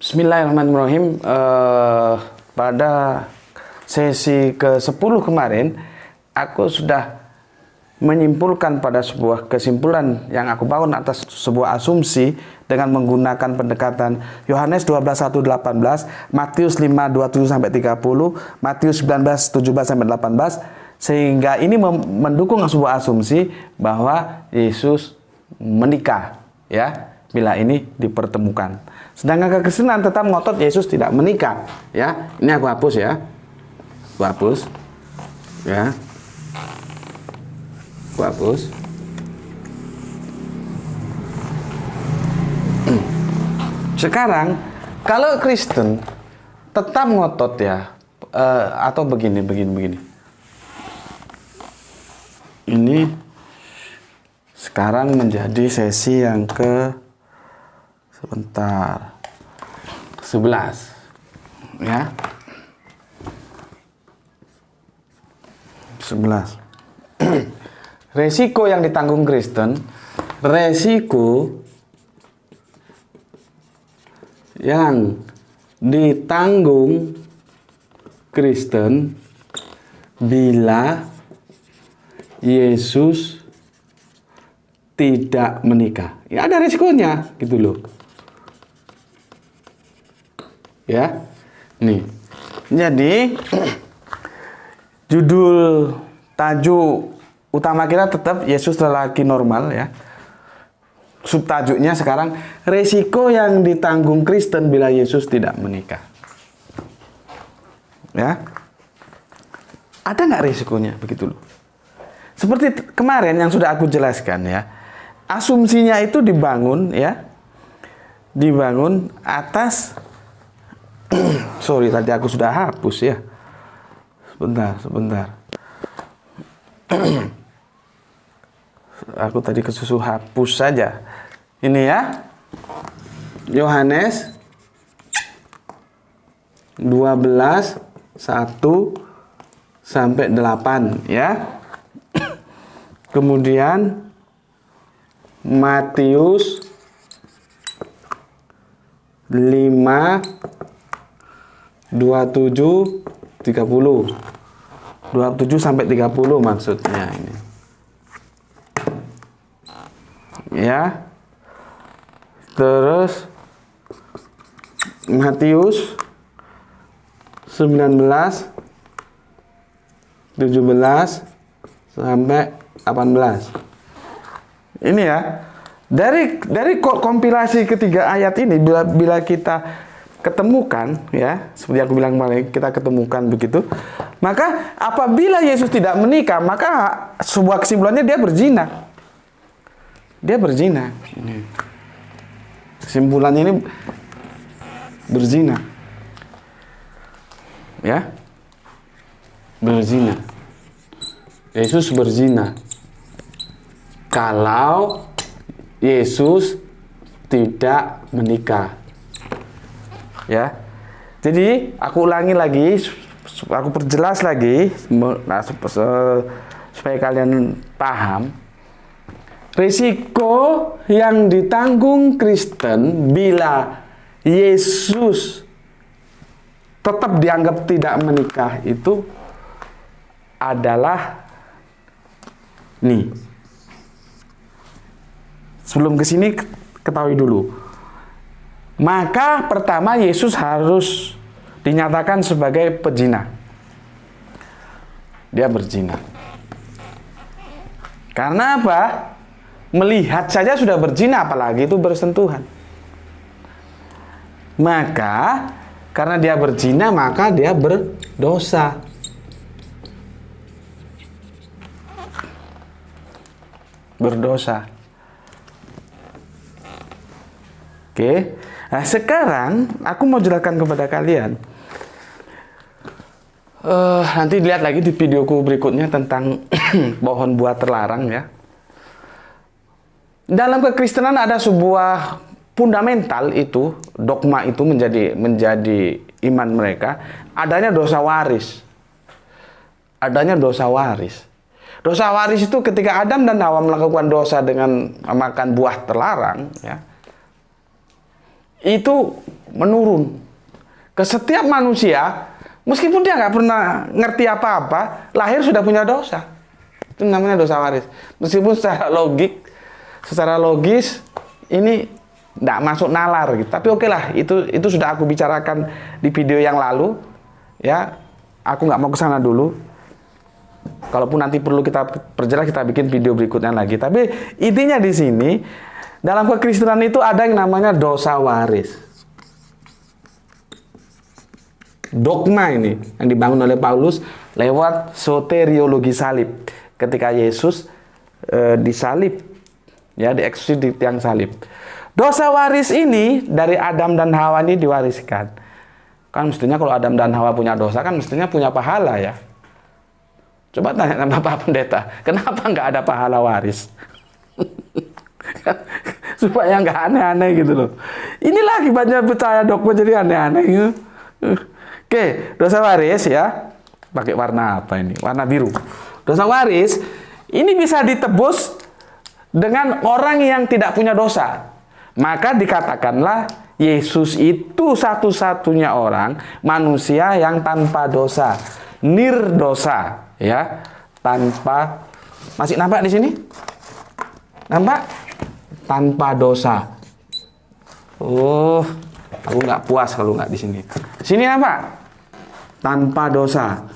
Bismillahirrahmanirrahim. Pada sesi ke-10 kemarin, aku sudah menyimpulkan pada sebuah kesimpulan yang aku bangun atas sebuah asumsi dengan menggunakan pendekatan Yohanes 12:1-18, Matius 5:27-30, Matius 19:17-18, sehingga ini mendukung sebuah asumsi bahwa Yesus menikah, ya, bila ini dipertemukan. Sedangkan kekristenan tetap ngotot Yesus tidak menikah, ya. Ini aku hapus, ya. Aku hapus, ya. Aku hapus. Sekarang kalau Kristen tetap ngotot, ya, atau begini. Ini sekarang menjadi sesi yang sebentar, 11, ya, 11. Resiko yang ditanggung Kristen, resiko yang ditanggung Kristen bila Yesus tidak menikah. Ya, ada resikonya, gitu loh. Ya, nih. Jadi judul tajuk utama kita tetap Yesus lelaki normal, ya. Subtajuknya sekarang resiko yang ditanggung Kristen bila Yesus tidak menikah. Ya, ada nggak resikonya, begitu loh. Seperti kemarin yang sudah aku jelaskan, ya. Asumsinya itu dibangun, ya, dibangun atas sorry, tadi aku sudah hapus, ya. Sebentar. Aku tadi kesusu hapus saja. Ini, ya. Yohanes 12:1-8, ya. Kemudian Matius 5:27-30. 27-30 maksudnya ini. Ya. Terus Matius 19:17-18. Ini, ya. Dari kompilasi ketiga ayat ini, bila kita ketemukan, ya, seperti aku bilang kemarin, kita ketemukan begitu, maka apabila Yesus tidak menikah, maka sebuah kesimpulannya dia berzina. Dia berzina. Kesimpulannya ini berzina. Ya. Berzina. Yesus berzina. Kalau Yesus tidak menikah. Ya. Jadi, aku ulangi lagi, aku perjelas lagi, supaya kalian paham. Risiko yang ditanggung Kristen bila Yesus tetap dianggap tidak menikah itu adalah nih. Sebelum ke sini ketahui dulu. Maka pertama Yesus harus dinyatakan sebagai pezina. Dia berzina. Karena apa? Melihat saja sudah berzina, apalagi itu bersentuhan. Maka karena dia berzina, maka dia berdosa. Berdosa. Oke. Nah, sekarang aku mau jelaskan kepada kalian. Nanti lihat lagi di videoku berikutnya tentang pohon buah terlarang ya. Dalam kekristenan ada sebuah fundamental itu, dogma itu menjadi iman mereka, adanya dosa waris. Adanya dosa waris. Dosa waris itu ketika Adam dan Hawa melakukan dosa dengan makan buah terlarang, ya, itu menurun ke setiap manusia, meskipun dia nggak pernah ngerti apa-apa, lahir sudah punya dosa. Itu namanya dosa waris. Meskipun secara logis ini nggak masuk nalar gitu. Tapi oke lah, itu sudah aku bicarakan di video yang lalu, ya. Aku nggak mau ke sana dulu. Kalaupun nanti perlu kita perjelas, kita bikin video berikutnya lagi. Tapi intinya di sini, dalam kekristenan itu ada yang namanya dosa waris. Dogma ini yang dibangun oleh Paulus lewat soteriologi salib. Ketika Yesus disalib, ya, dieksekusi di tiang salib. Dosa waris ini dari Adam dan Hawa ini diwariskan. Kan mestinya kalau Adam dan Hawa punya dosa, kan mestinya punya pahala ya. Coba tanya sama Bapak Pendeta, kenapa nggak ada pahala waris? Supaya nggak aneh-aneh gitu loh. Inilah akibatnya percaya dogma jadi aneh-aneh gitu. Oke, dosa waris ya. Pakai warna apa ini? Warna biru. Dosa waris ini bisa ditebus dengan orang yang tidak punya dosa. Maka dikatakanlah Yesus itu satu-satunya orang manusia yang tanpa dosa, nirdosa, ya, tanpa. Masih nampak di sini? Nampak? Tanpa dosa. Aku nggak puas kalau nggak di sini. Sini nampak? Tanpa dosa.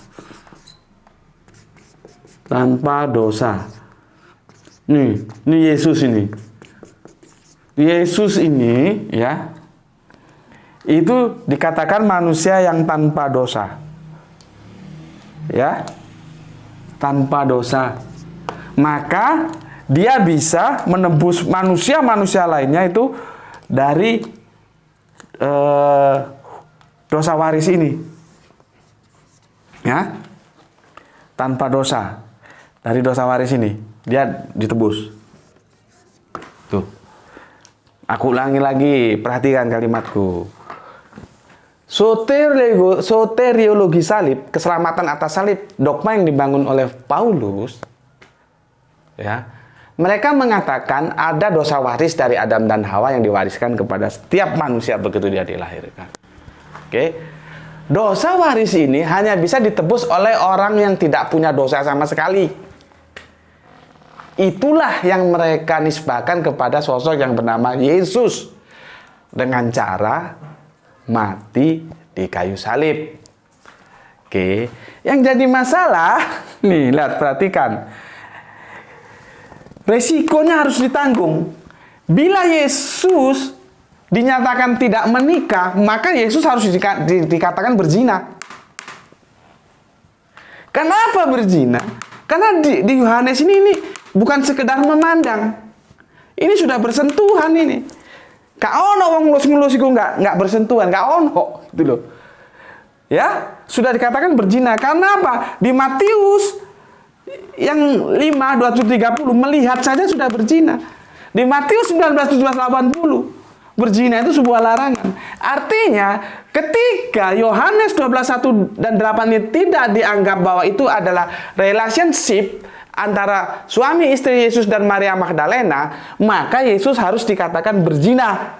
Tanpa dosa. Ini Yesus ini. Yesus ini, ya, itu dikatakan manusia yang tanpa dosa. Ya, tanpa dosa. Maka dia bisa menebus manusia-manusia lainnya itu dari dosa waris ini. Ya, tanpa dosa. Dari dosa waris ini dia ditebus. Tuh. Aku ulangi lagi, perhatikan kalimatku. Soteriologi salib, keselamatan atas salib, dogma yang dibangun oleh Paulus, ya, mereka mengatakan ada dosa waris dari Adam dan Hawa yang diwariskan kepada setiap manusia begitu dia dilahirkan. Oke, dosa waris ini hanya bisa ditebus oleh orang yang tidak punya dosa sama sekali. Itulah yang mereka nisbahkan kepada sosok yang bernama Yesus dengan cara mati di kayu salib. Oke, yang jadi masalah nih, lihat, perhatikan. Resikonya harus ditanggung. Bila Yesus dinyatakan tidak menikah, maka Yesus harus dikatakan berzina. Kenapa berzina? Karena di Yohanes ini bukan sekedar memandang. Ini sudah bersentuhan ini. Gak ono wong ngelus-ngelus iku nggak bersentuhan, gak ono gitu loh. Ya, sudah dikatakan berzina. Karena apa? Di Matius yang 5:27-30 melihat saja sudah berzina. Di Matius 19:17-80 berzina itu sebuah larangan. Artinya ketika Yohanes 12:1 dan 8 ini tidak dianggap bahwa itu adalah relationship antara suami istri Yesus dan Maria Magdalena, maka Yesus harus dikatakan berzina.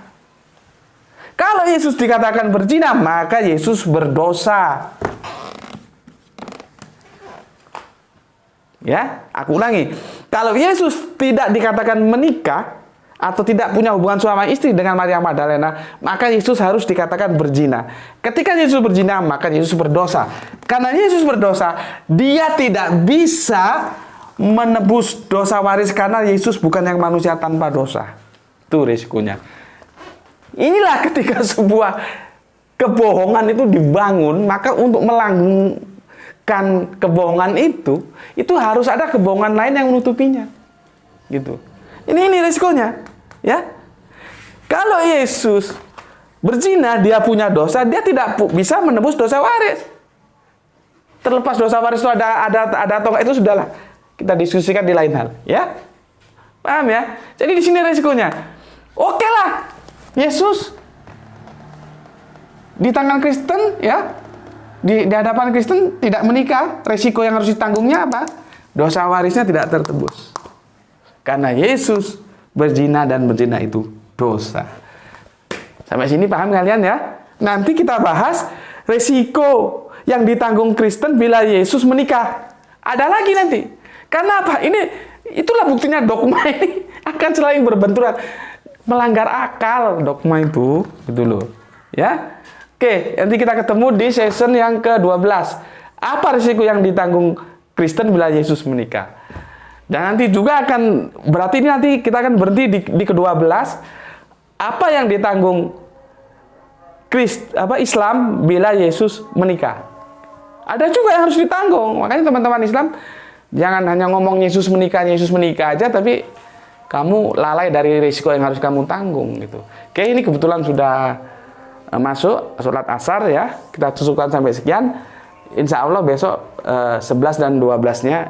Kalau Yesus dikatakan berzina, maka Yesus berdosa. Ya, aku ulangi. Kalau Yesus tidak dikatakan menikah atau tidak punya hubungan suami istri dengan Maria Magdalena, maka Yesus harus dikatakan berzina. Ketika Yesus berzina, maka Yesus berdosa. Karena Yesus berdosa, dia tidak bisa menebus dosa waris karena Yesus bukan yang manusia tanpa dosa. Itu risikonya. Inilah ketika sebuah kebohongan itu dibangun, maka untuk melanggengkan kebohongan itu harus ada kebohongan lain yang menutupinya. Gitu. Ini risikonya, ya. Kalau Yesus berzina, dia punya dosa, dia tidak bisa menebus dosa waris. Terlepas dosa waris itu ada atau enggak, itu sudahlah kita diskusikan di lain hal, ya. Paham ya? Jadi di sini resikonya. Oke lah, Yesus di tangan Kristen, ya, di hadapan Kristen tidak menikah, resiko yang harus ditanggungnya apa? Dosa warisnya tidak tertebus. Karena Yesus berzina dan berzina itu dosa. Sampai sini paham kalian ya? Nanti kita bahas resiko yang ditanggung Kristen bila Yesus menikah. Ada lagi nanti. Karena apa? Itulah buktinya dogma ini akan selalu berbenturan. Melanggar akal dogma itu, gitu loh. Ya. Oke, nanti kita ketemu di season yang ke-12. Apa risiko yang ditanggung Kristen bila Yesus menikah? Dan nanti juga akan, berarti ini nanti kita akan berhenti di ke-12. Apa yang ditanggung Islam bila Yesus menikah? Ada juga yang harus ditanggung. Makanya teman-teman Islam, jangan hanya ngomong Yesus menikah aja, tapi kamu lalai dari risiko yang harus kamu tanggung gitu. Oke, ini kebetulan sudah masuk sholat asar ya. Kita cukupkan sampai sekian. Insya Allah besok 11 dan 12-nya,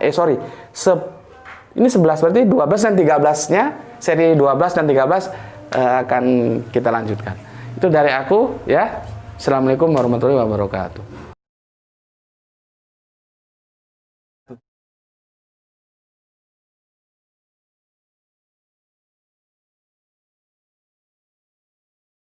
ini 11 berarti 12 dan 13-nya, seri 12 dan 13 akan kita lanjutkan. Itu dari aku ya. Assalamualaikum warahmatullahi wabarakatuh.